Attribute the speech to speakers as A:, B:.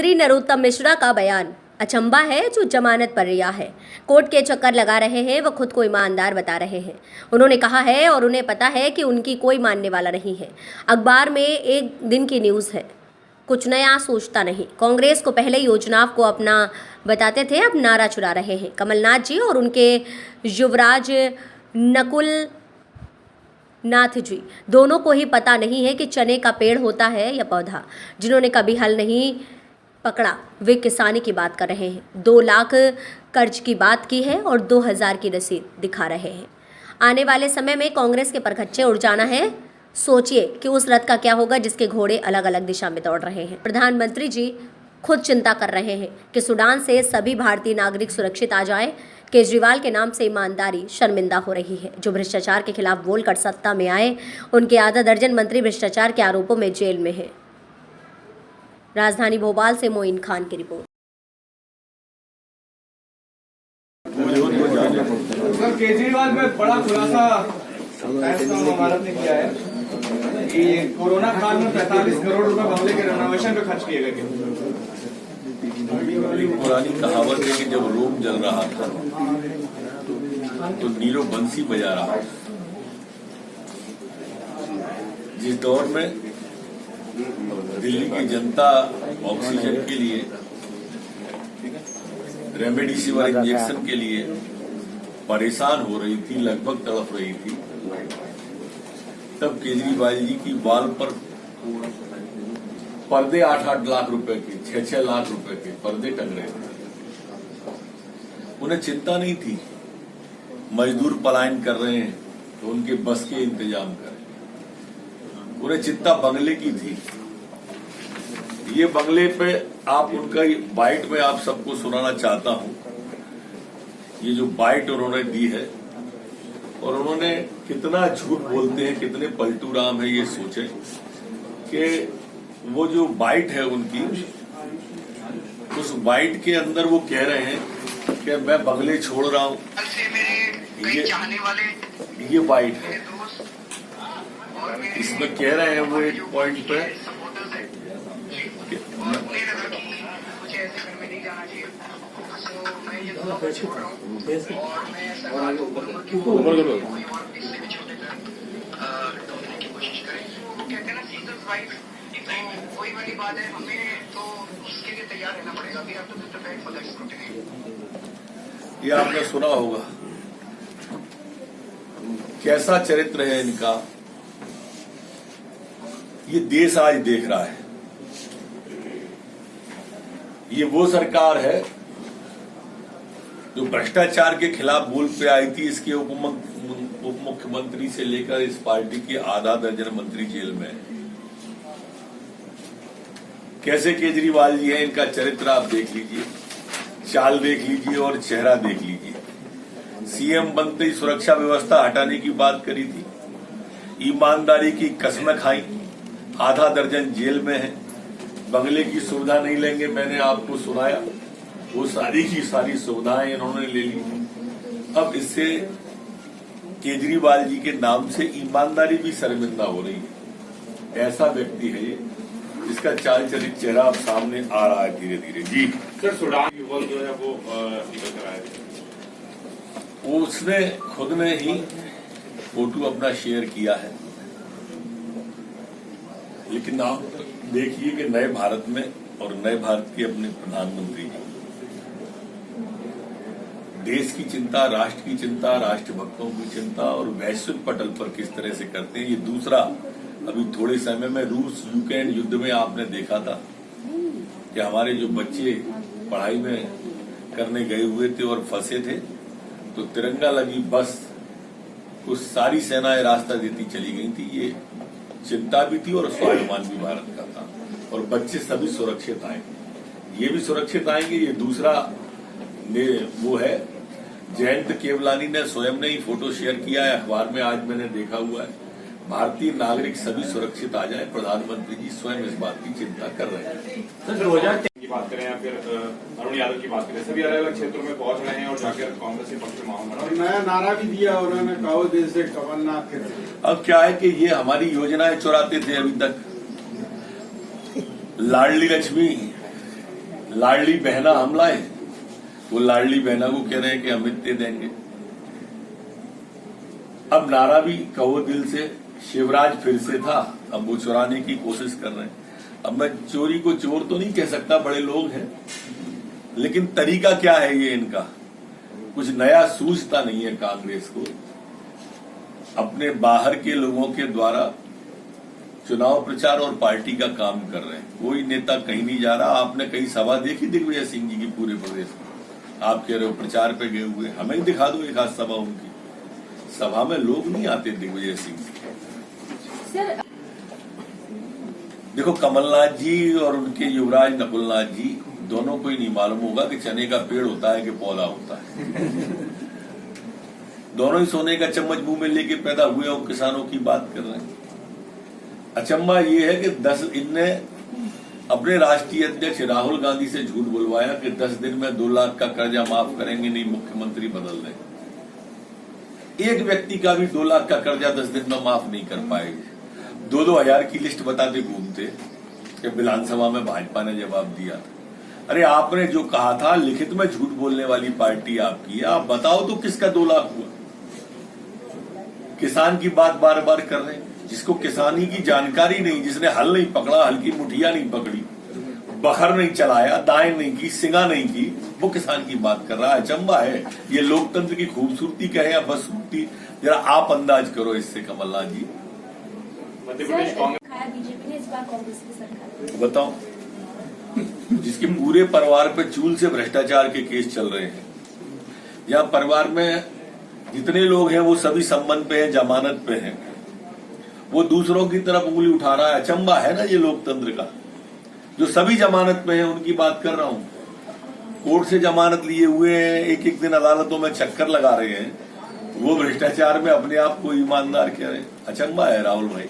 A: मंत्री नरोत्तम मिश्रा का बयान अचंभा है। जो जमानत पर रिहा है, कोर्ट के चक्कर लगा रहे हैं, वह खुद को ईमानदार बता रहे हैं। उन्होंने कहा है और उन्हें पता है कि उनकी कोई मानने वाला नहीं है। अखबार में एक दिन की न्यूज़ है, कुछ नया सोचता नहीं। कांग्रेस को पहले योजनाओं को अपना बताते थे, अब नारा चुरा रहे हैं। कमलनाथ जी और उनके युवराज नकुल नाथ जी दोनों को ही पता नहीं है कि चने का पेड़ होता है या पौधा। जिन्होंने कभी हल नहीं पकड़ा वे किसानी की बात कर रहे हैं। 2 लाख कर्ज की बात की है और 2000 की रसीद दिखा रहे हैं। आने वाले समय में कांग्रेस के परखच्चे उड़ जाना है। सोचिए कि उस रथ का क्या होगा जिसके घोड़े अलग अलग दिशा में दौड़ रहे हैं। प्रधानमंत्री जी खुद चिंता कर रहे हैं कि सूडान से सभी भारतीय नागरिक सुरक्षित आ जाएं। केजरीवाल के नाम से ईमानदारी शर्मिंदा हो रही है। जो भ्रष्टाचार के खिलाफ बोलकर सत्ता में आए, उनके आधा दर्जन मंत्री भ्रष्टाचार के आरोपों में जेल में हैं। राजधानी भोपाल से मोइन खान की रिपोर्ट।
B: सर, केजरीवाल में बड़ा खुलासा भारत ने किया है कि कोरोना काल में 45 करोड़ रुपए बंगले के रेनोवेशन पे खर्च किए गए।
C: पुरानी कहावत है कि जब रोम जल रहा था तो नीरो बंसी बजा रहा था। जिस दौर में दिल्ली की जनता ऑक्सीजन के लिए, रेमडेसिविर इंजेक्शन के लिए परेशान हो रही थी, लगभग तड़प रही थी, तब केजरीवाल जी की वाल पर पर्दे 8-8 लाख रुपए के, 6-6 लाख रुपए के पर्दे टंग रहे थे। उन्हें चिंता नहीं थी मजदूर पलायन कर रहे हैं तो उनके बस के इंतजाम करें। उन्हें चिंता बंगले की थी। ये बंगले पे आप उनका बाइट में आप सबको सुनाना चाहता हूं। ये जो बाइट उन्होंने दी है और उन्होंने कितना झूठ बोलते हैं, कितने पलटू राम है, ये सोचें कि वो जो बाइट है उनकी, उस बाइट के अंदर वो कह रहे हैं कि मैं बंगले छोड़ रहा हूं। ये बाइट है। इसमें कह रहे हैं वो एक पॉइंट पे
D: वही वाली बात है, हमें तो उसके लिए तैयार रहना पड़ेगा। We have to be prepared for that scrutiny.
C: ये आपने सुना होगा कैसा चरित्र है इनका। ये देश आज देख रहा है। ये वो सरकार है जो भ्रष्टाचार के खिलाफ बोल पे आई थी। इसके उप मुख्यमंत्री से लेकर इस पार्टी के आधा दर्जन मंत्री जेल में है। कैसे केजरीवाल जी हैं, इनका चरित्र आप देख लीजिए, चाल देख लीजिए और चेहरा देख लीजिए। सीएम बनते ही सुरक्षा व्यवस्था हटाने की बात करी थी, ईमानदारी की कसमें खाई, आधा दर्जन जेल में है, बंगले की सुविधा नहीं लेंगे, मैंने आपको सुनाया, वो सारी की सारी सुविधाएं इन्होंने ले ली। अब इससे केजरीवाल जी के नाम से ईमानदारी भी शर्मिंदा हो रही है। ऐसा व्यक्ति है ये, जिसका चाल चलित चेहरा अब सामने आ रहा है धीरे धीरे। जी
E: सर, सूडान युवक जो है वो निकल कर आए थे,
C: वो उसने खुद ने ही फोटो अपना शेयर किया है। लेकिन आप देखिए कि नए भारत में और नए भारत के अपने प्रधानमंत्री जी देश की चिंता, राष्ट्र की चिंता, राष्ट्रभक्तों की चिंता और वैश्विक पटल पर किस तरह से करते हैं। ये दूसरा, अभी थोड़े समय में रूस यूक्रेन युद्ध में आपने देखा था कि हमारे जो बच्चे पढ़ाई में करने गए हुए थे और फंसे थे, तो तिरंगा लगी बस को सारी सेनाएं रास्ता देती चली गई थी। ये चिंता भी थी और स्वाभिमान भी भारत का था। और बच्चे सभी सुरक्षित आएंगे, ये भी सुरक्षित आएंगे। ये दूसरा वो है, जयंत केवलानी ने स्वयं ने ही फोटो शेयर किया है, अखबार में आज मैंने देखा हुआ है। भारतीय नागरिक सभी सुरक्षित आ जाए, प्रधानमंत्री जी स्वयं इस बात की चिंता कर रहे हैं।
E: सर, 2003 की बात करें या फिर अरुण यादव की बात करें, सभी अलग अलग क्षेत्रों में पहुंच रहे हैं और जाकर कांग्रेस के पक्ष में माहौल बना।
B: और नया नारा भी दिया उन्होंने, कहो दिल से कमलनाथ के।
C: अब क्या है कि ये हमारी योजनाएं चुराते थे अभी तक। लाडली लक्ष्मी लाडली बहना हम लाए, वो लाडली बहना को कह रहे हैं कि अमित दे देंगे। अब नारा भी कहो दिल से, शिवराज फिर से था, अब वो चुराने की कोशिश कर रहे हैं। अब मैं चोरी को चोर तो नहीं कह सकता, बड़े लोग हैं, लेकिन तरीका क्या है ये इनका, कुछ नया सूझता नहीं है कांग्रेस को। अपने बाहर के लोगों के द्वारा चुनाव प्रचार और पार्टी का काम कर रहे हैं। कोई नेता कहीं नहीं जा रहा। आपने कई सभा देखी दिग्विजय सिंह जी की पूरे प्रदेश में? आप कह रहे हो प्रचार पे गए हुए, हमें दिखा दो एक आध सभा उनकी। सभा में लोग नहीं आते दिग्विजय सिंह। देखो, कमलनाथ जी और उनके युवराज नकुलनाथ जी दोनों को ही नहीं मालूम होगा कि चने का पेड़ होता है कि पौधा होता है। दोनों ही सोने का चम्मच मुंह में लेके पैदा हुए और किसानों की बात कर रहे हैं। अचंबा ये है कि इनने अपने राष्ट्रीय अध्यक्ष राहुल गांधी से झूठ बुलवाया कि 10 दिन में 2 लाख का कर्जा माफ करेंगे, नहीं मुख्यमंत्री बदल देंगे। एक व्यक्ति का भी 2 लाख का कर्जा 10 दिन में माफ नहीं कर पाएंगे। 2-2 हजार की लिस्ट बताते घूमते कि विधानसभा में भाजपा ने जवाब दिया। अरे आपने जो कहा था, लिखित में झूठ बोलने वाली पार्टी आपकी है। आप बताओ तो किसका 2 लाख हुआ? किसान की बात बार बार कर रहे हैं, जिसको किसानी की जानकारी नहीं, जिसने हल नहीं पकड़ा, हल की मुठिया नहीं पकड़ी, बखर नहीं चलाया, दाएं नहीं की, सिंगा नहीं की, वो किसान की बात कर रहा है। अचंबा है। ये लोकतंत्र की खूबसूरती कहे या बदसूरती, जरा आप अंदाज करो इससे कमलनाथ जी।
E: मध्य प्रदेश कांग्रेस
F: बीजेपी ने इस बार कांग्रेस की सरकार,
C: बताओ, जिसके पूरे परिवार पे चूल से भ्रष्टाचार के केस चल रहे हैं, जहां परिवार में जितने लोग हैं वो सभी संबंध पे हैं, जमानत पे हैं, वो दूसरों की तरफ उंगली उठा रहा है। अचंबा है ना ये लोकतंत्र का। जो सभी जमानत में हैं उनकी बात कर रहा हूं। कोर्ट से जमानत लिए हुए हैं, एक एक दिन अदालतों में चक्कर लगा रहे हैं, वो भ्रष्टाचार में अपने आप को ईमानदार कह रहे हैं। अचंबा है राहुल भाई।